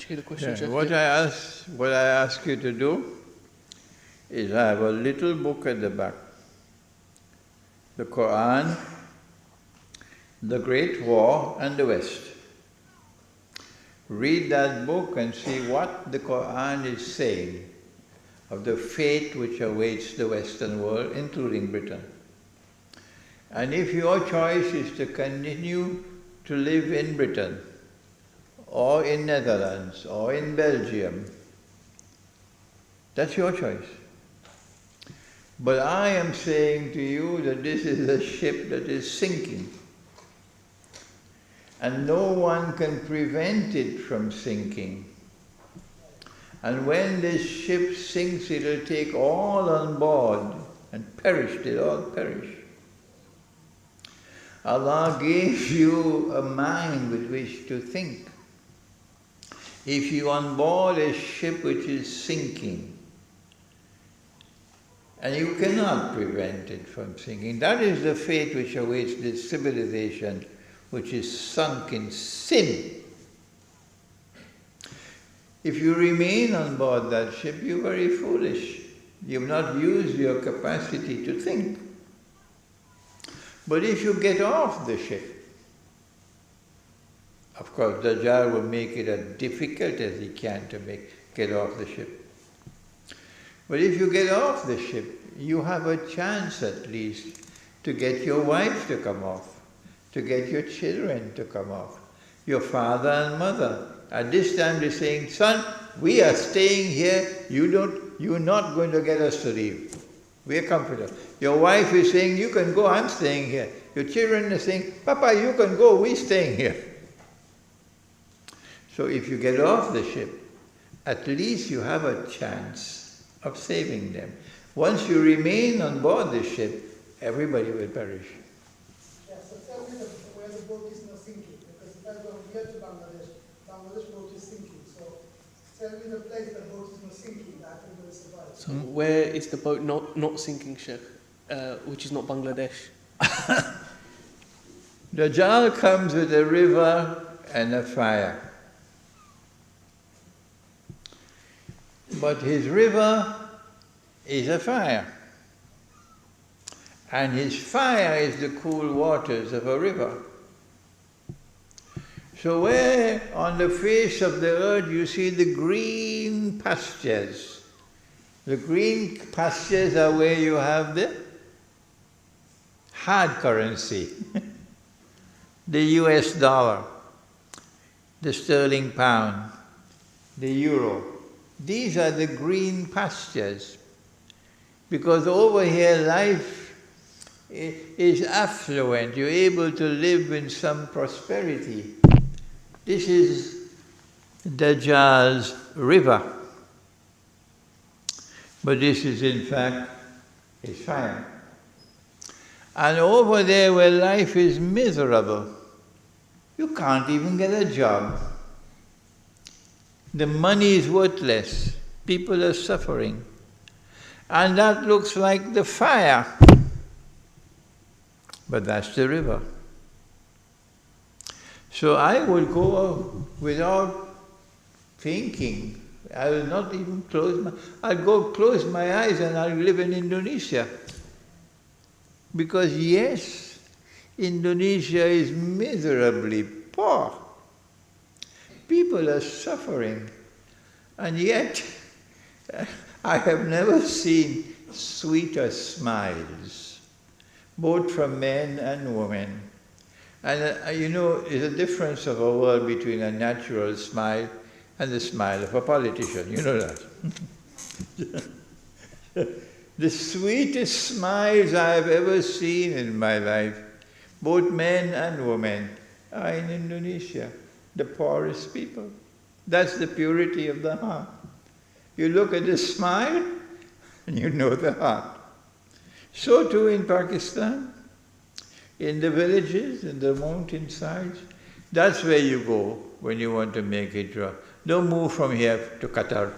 you hear the question, Sheikh? What I ask you to do is I have a little book at the back. The Quran, the Great War and the West. Read that book and see what the Quran is saying of the fate which awaits the Western world, including Britain. And if your choice is to continue to live in Britain, or in Netherlands, or in Belgium, that's your choice. But I am saying to you that this is a ship that is sinking. And no one can prevent it from sinking. And when this ship sinks, it'll take all on board and perish, they'll all perish. Allah gave you a mind with which to think. If you on board a ship which is sinking, and you cannot prevent it from sinking, that is the fate which awaits this civilization which is sunk in sin. If you remain on board that ship, you're very foolish. You've not used your capacity to think. But if you get off the ship, of course, Dajjal will make it as difficult as he can to get off the ship. But if you get off the ship, you have a chance at least to get your wife to come off, to get your children to come off, your father and mother. At this time they're saying, son, we are staying here, you're not going to get us to leave. We are comfortable. Your wife is saying, you can go, I'm staying here. Your children are saying, Papa, you can go, we're staying here. So if you get off the ship, at least you have a chance of saving them. Once you remain on board the ship, everybody will perish. Yeah, so tell me where the boat is not sinking, because if I go here to Bangladesh, Bangladesh boat is sinking. So tell me the place the boat is not sinking, that everybody survives. So where is the boat not sinking, Sheikh, which is not Bangladesh? Dajjal comes with a river and a fire. But his river is a fire. And his fire is the cool waters of a river. So where on the face of the earth you see the green pastures, the green pastures are where you have the hard currency, the US dollar, the sterling pound, the euro. These are the green pastures. Because over here life is affluent, you're able to live in some prosperity. This is Dajjal's river. But this is in fact his fire. And over there where life is miserable, you can't even get a job. The money is worthless. People are suffering. And that looks like the fire. But that's the river. So I would go without thinking. I will not even I'll go close my eyes and I'll live in Indonesia. Because yes, Indonesia is miserably poor. People are suffering. And yet, I have never seen sweeter smiles, both from men and women. And you know, there's a difference of a world between a natural smile and the smile of a politician. You know that. The sweetest smiles I have ever seen in my life, both men and women, are in Indonesia, the poorest people. That's the purity of the heart. You look at the smile, and you know the heart. So too in Pakistan, in the villages, in the mountainsides, that's where you go when you want to make hijrah. Don't move from here to Qatar.